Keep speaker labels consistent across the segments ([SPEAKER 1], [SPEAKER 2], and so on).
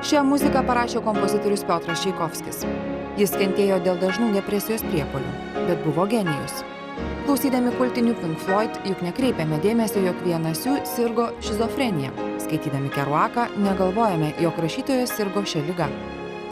[SPEAKER 1] Šią muziką parašė kompozitorius Piotras Čaikovskis. Jis kentėjo dėl dažnų depresijos priepuolių, bet buvo genijus. Klausydami kultinių Pink Floyd, juk nekreipiame dėmesio, jog vienas jų sirgo šizofrenija. Skaitydami Kerouaką, negalvojame, jog rašytojas sirgo šią ligą.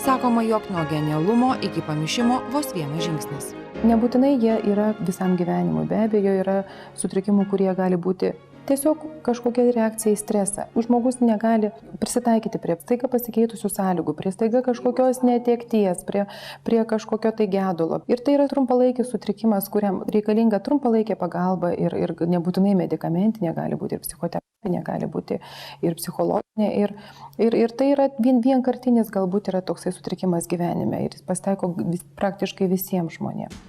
[SPEAKER 1] Sakoma, jog nuo genialumo iki pamišimo vos vienas žingsnis.
[SPEAKER 2] Nebūtinai jie yra visam gyvenimui, be abejo yra sutrikimų, kurie gali būti tiesiog kažkokia reakcija į stresą. Žmogus negali prisitaikyti prie staiga pasikeitusių sąlygų, prie staiga kažkokios netekties, prie kažkokio tai gedulo. Ir tai yra trumpalaikis sutrikimas, kuriam reikalinga trumpalaikė pagalba ir nebūtinai medikamentinė, gali būti ir psichoterapinė, gali būti ir psichologinė. Ir tai yra vienkartinis galbūt yra toksai sutrikimas gyvenime ir jis pasitaiko praktiškai visiems žmonėms.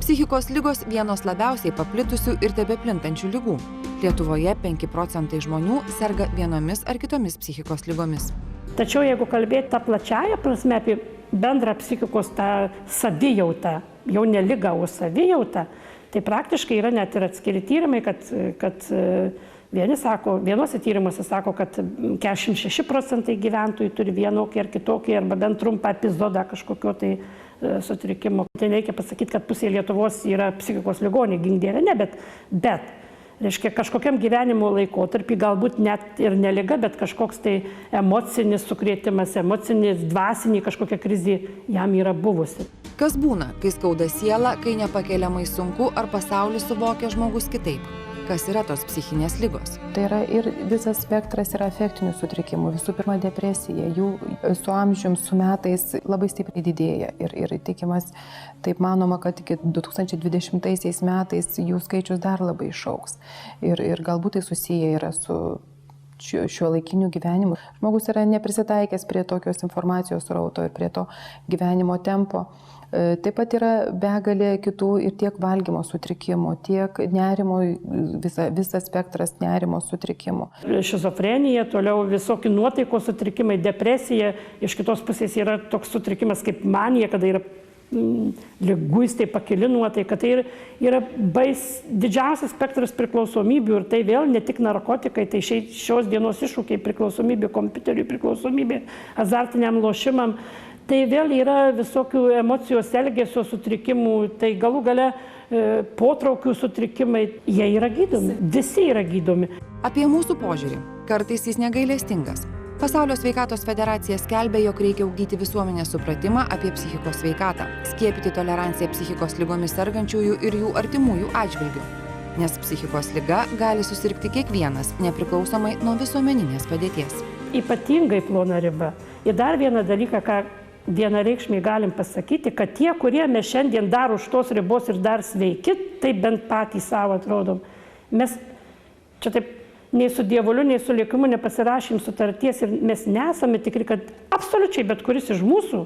[SPEAKER 1] Psichikos ligos vienos labiausiai paplitusių ir tebeplintančių ligų. Lietuvoje 5 procentai žmonių serga vienomis ar kitomis psichikos ligomis.
[SPEAKER 3] Tačiau jeigu kalbėti tą plačiąją prasme apie bendrą psichikos tą savijautą, jau ne ligą, o savijautą, tai praktiškai yra net ir atskiri tyrimai, kad vienuose tyrimuose sako, kad 46 procentai gyventojų turi vienokį ar kitokį, arba bent trumpą epizodą kažkokio tai sutrikimo. Tai reikia pasakyti, kad pusė Lietuvos yra psichikos ligoniai, gink dieve, ne, bet reiškia, kažkokiam gyvenimo laikotarpį, galbūt net ir ne liga, bet kažkoks tai emocinis sukrėtimas, emocinis, dvasinė kažkokia krizė jam yra buvusi.
[SPEAKER 1] Kas būna, kai skauda siela, kai nepakeliamai sunku ar pasaulį suvokia žmogus kitaip? Kas yra tos psichinės ligos?
[SPEAKER 2] Tai yra ir visas spektras yra afektinių sutrikimų. Visų pirma, depresija. Jų su amžium, su metais labai stipriai didėja. Ir tikimas, taip manoma, kad iki 2020 metais jų skaičius dar labai išaugs. Ir galbūt tai susiję yra su šiuolaikiniu gyvenimu. Žmogus yra neprisitaikęs prie tokios informacijos srauto ir prie to gyvenimo tempo. Taip pat yra begalė kitų ir tiek valgymo sutrikimų, tiek nerimo, visas spektras nerimo sutrikimų.
[SPEAKER 3] Šizofrenija, toliau visokie nuotaikos sutrikimai, depresija, iš kitos pusės yra toks sutrikimas kaip manija, kada yra liguistai pakili nuotaika. Tai yra didžiausias spektras priklausomybių ir tai vėl ne tik narkotikai, tai šios dienos iššūkiai, priklausomybė kompiuteriui, priklausomybė azartiniam lošimam. Tai vėl yra visokių emocijos elgesio sutrikimų, tai galų gale potraukių sutrikimai, jie yra gydomi, visi yra gydomi.
[SPEAKER 1] Apie mūsų požiūrį. Kartais jis negailestingas. Pasaulio sveikatos federacija skelbia, jog reikia ugdyti visuomenės supratimą apie psichikos sveikatą, skiepyti toleranciją psichikos ligomis sergančiųjų ir jų artimųjų atžvilgių. Nes psichikos liga gali susirgti kiekvienas, nepriklausomai nuo visuomeninės padėties.
[SPEAKER 3] Ypatingai plona riba. Ir dar vieną dalyką, ką vienareikšmiai galim pasakyti, kad tie, kurie mes šiandien dar už tos ribos ir dar sveiki, tai bent patys savo atrodom. Mes čia taip nei su dievuliu, nei su likimu nepasirašym sutarties ir mes nesame tikri, kad absoliučiai bet kuris iš mūsų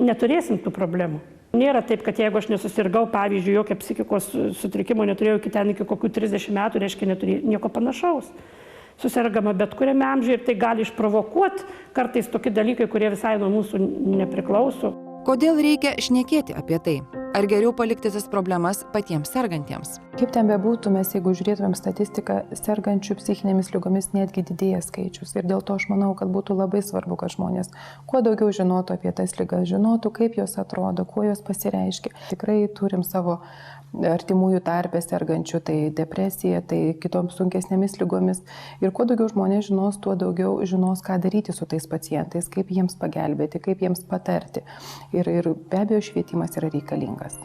[SPEAKER 3] neturėsim tų problemų. Nėra taip, kad jeigu aš nesusirgau, pavyzdžiui, jokio psichikos sutrikimo neturėjau iki kokių 30 metų, reiškia neturėjau nieko panašaus. Susirgama bet kuriame amžiuje ir tai gali išprovokuoti kartais tokie dalykai, kurie visai nuo mūsų nepriklauso.
[SPEAKER 1] Kodėl reikia šnekėti apie tai? Ar geriau palikti tas problemas patiems sergantiems?
[SPEAKER 2] Kaip ten bebūtų, mes jeigu žiūrėtumėm statistiką, sergančių psichinėmis ligomis netgi didėja skaičius. Ir dėl to aš manau, kad būtų labai svarbu, kad žmonės kuo daugiau žinotų apie tas ligas, žinotų, kaip jos atrodo, kuo jos pasireiškia. Tikrai turim savo artimųjų tarpe sergančių, tai depresija, tai kitoms sunkesnėmis ligomis. Ir kuo daugiau žmonės žinos, tuo daugiau žinos, ką daryti su tais pacientais, kaip jiems pagelbėti, kaip jiems patarti. Ir be abejo švietimas yra reikalingas.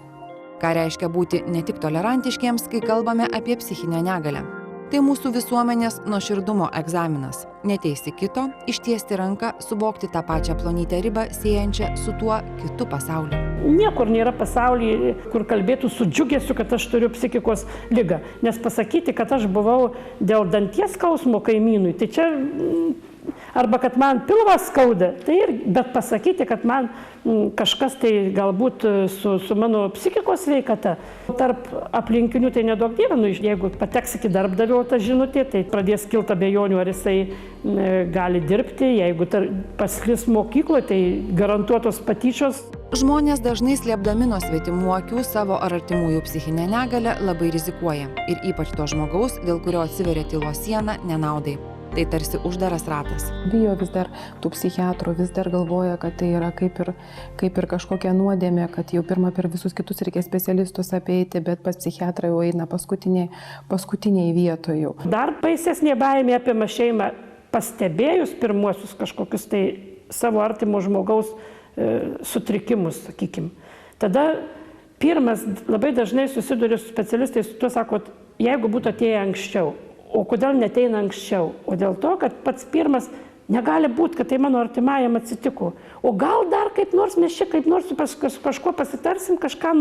[SPEAKER 1] Ką reiškia būti ne tik tolerantiškiems, kai kalbame apie psichinę negalią? Tai mūsų visuomenės nuoširdumo egzaminas. Neteisti kito, ištiesti ranką, suvokti tą pačią plonytę ribą, siejančią su tuo kitu pasauliu.
[SPEAKER 3] Niekur nėra pasaulyje, kur kalbėtų su džiugesiu, kad aš turiu psichikos ligą. Nes pasakyti, kad aš buvau dėl danties skausmo kaimynui, tai čia arba kad man pilvas skauda, tai ir, bet pasakyti, kad man kažkas tai galbūt su mano psichikos sveikata, tarp aplinkinių tai nedaug dievinu, jeigu pateks iki darbdavio tą žinutę, tai pradės kilti abejonių, ar jisai gali dirbti, jeigu pasklis mokykloje, tai garantuotos patyčios.
[SPEAKER 1] Žmonės dažnai slėpdami nuo svetimų akių savo ar artimųjų psichinę negalią labai rizikuoja. Ir ypač to žmogaus, dėl kurio atsiveria tylos siena, nenaudai. Tai tarsi uždaras ratas.
[SPEAKER 2] Bijo vis dar tų psichiatrų, vis dar galvoja, kad tai yra kaip ir kažkokia nuodėmė, kad jau pirmą per visus kitus reikia specialistus apeiti, bet pas psichiatrą jau eina paskutiniai vietoje.
[SPEAKER 3] Dar baisesnė baimė apima šeimą, pastebėjus pirmuosius kažkokius tai savo artimo žmogaus sutrikimus, sakykime. Tada pirmas labai dažnai susiduria su specialistais, su tuo sakot, jeigu būtų atėję anksčiau. O kodėl neteina anksčiau? O dėl to, kad pats pirmas negali būti, kad tai mano artimajam atsitiko. O gal dar kaip nors mes čia kaip nors kažko pasitarsim, kažką,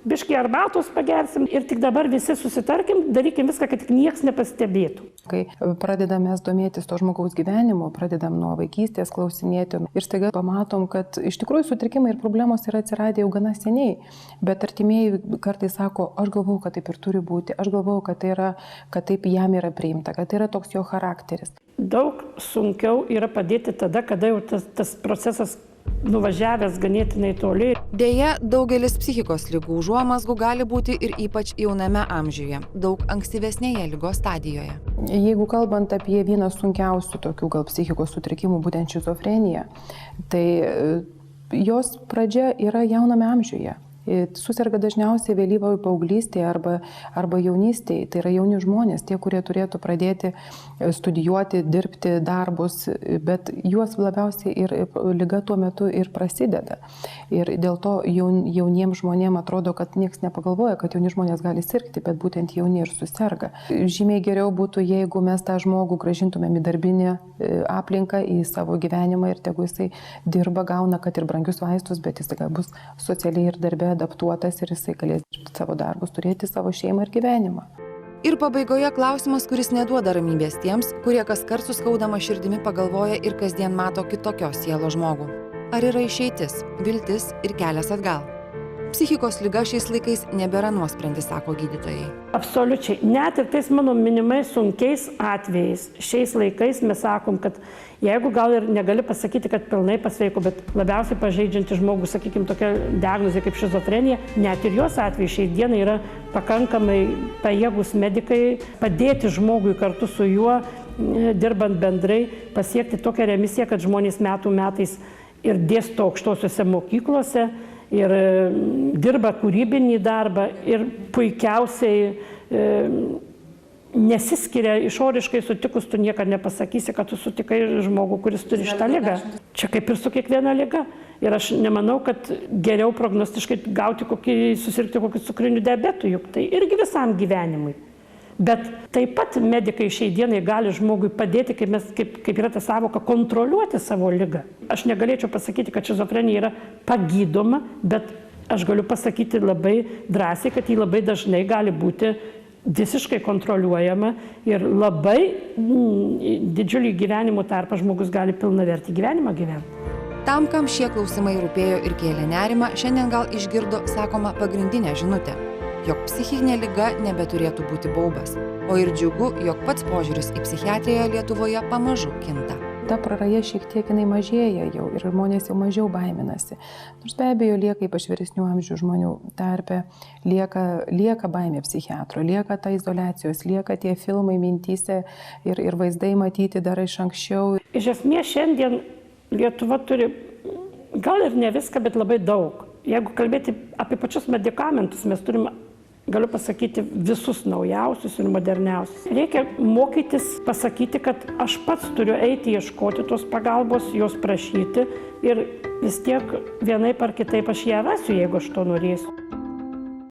[SPEAKER 3] biškį arbatos pagersim ir tik dabar visi susitarkim, darykim viską, kad tik niekas nepastebėtų.
[SPEAKER 2] Kai pradedame domėtis to žmogaus gyvenimu, pradedam nuo vaikystės klausinėti ir staiga pamatom, kad iš tikrųjų sutrikimai ir problemos yra atsiradę jau gana seniai, bet artimieji kartais sako, aš galvau, kad taip ir turi būti, aš galvau, kad taip jam yra priimta, kad tai yra toks jo charakteris.
[SPEAKER 3] Daug sunkiau yra padėti tada, kada jau tas procesas nuvažiavęs ganėtinai toli.
[SPEAKER 1] Deja, daugelis psichikos ligų užuomazgų gali būti ir ypač jauname amžiuje, daug ankstyvesnėje ligos stadijoje.
[SPEAKER 2] Jeigu kalbant apie vieną sunkiausių tokių gal psichikos sutrikimų, būtent šizofreniją, tai jos pradžia yra jauname amžiuje. Suserga dažniausiai vėlyvoje paauglystėje arba jaunystėje. Tai yra jauni žmonės, tie, kurie turėtų pradėti studijuoti, dirbti darbus, bet juos labiausiai ir liga tuo metu ir prasideda. Ir dėl to jauniems žmonėms atrodo, kad niekas nepagalvoja, kad jauni žmonės gali sirgti, bet būtent jauni ir suserga. Žymiai geriau būtų, jeigu mes tą žmogų grąžintumėm į darbinę aplinką, į savo gyvenimą ir tegu jisai dirba, gauna, kad ir brangius vaistus, bet jis bus socialiai ir darbe adaptuotas ir jisai galės dirbti savo darbus, turėti savo šeimą ir gyvenimą.
[SPEAKER 1] Ir pabaigoje klausimas, kuris neduoda ramybės tiems, kurie kaskart su skaudama širdimi pagalvoja ir kasdien mato kitokios sielos žmogų. Ar yra išeitis, viltis ir kelias atgal? Psichikos liga šiais laikais nebėra nuosprendis, sako gydytojai.
[SPEAKER 3] Absoliučiai. Net ir tais mano minimais sunkiais atvejais šiais laikais mes sakom, kad jeigu gal ir negali pasakyti, kad pilnai pasveiko, bet labiausiai pažeidžianti žmogų, sakykime, tokia diagnozė kaip šizofrenija, net ir jos atveju šiai dienai yra pakankamai pajėgus medikai padėti žmogui kartu su juo, dirbant bendrai, pasiekti tokią remisiją, kad žmonės metų metais ir dėsto aukštosiuose mokyklose, ir dirba kūrybinį darbą ir puikiausiai nesiskiria išoriškai sutikus, tu niekada nepasakysi, kad tu sutikai žmogų, kuris turi šitą ligą. Čia kaip ir su kiekviena liga. Ir aš nemanau, kad geriau prognostiškai susirgti kokiu cukriniu diabetu, juk tai irgi visam gyvenimui. Bet taip pat medikai šiai dienai gali žmogui padėti, kaip yra ta savoka, kontroliuoti savo ligą. Aš negalėčiau pasakyti, kad šizofrenija yra pagydoma, bet aš galiu pasakyti labai drąsiai, kad ji labai dažnai gali būti visiškai kontroliuojama ir labai didžiulį gyvenimo tarpą žmogus gali pilnavertį gyvenimą gyventi.
[SPEAKER 1] Tam, kam šie klausimai rūpėjo ir kėlė nerimą, šiandien gal išgirdo, sakoma, pagrindinę žinutę, jog psichinė liga nebeturėtų būti baubas, o ir džiugu, jog pats požiūris į psichiatriją Lietuvoje pamažu kinta.
[SPEAKER 2] Ta praraja šiek tiek jinai mažėja jau ir žmonės jau mažiau baiminasi. Nors be abejo lieka ypač vyresnių amžių žmonių tarpe, lieka baimė psichiatro, lieka ta izoliacijos, lieka tie filmai mintyse ir vaizdai matyti dar iš anksčiau.
[SPEAKER 3] Iš esmės šiandien Lietuva turi gal ir ne viską, bet labai daug. Jeigu kalbėti apie pačius medikamentus, mes turime, galiu pasakyti, visus naujausius ir moderniausius. Reikia mokytis pasakyti, kad aš pats turiu eiti ieškoti tos pagalbos, jos prašyti ir vis tiek vienaip ar kitaip aš ją rasiu, jeigu aš to norėsiu.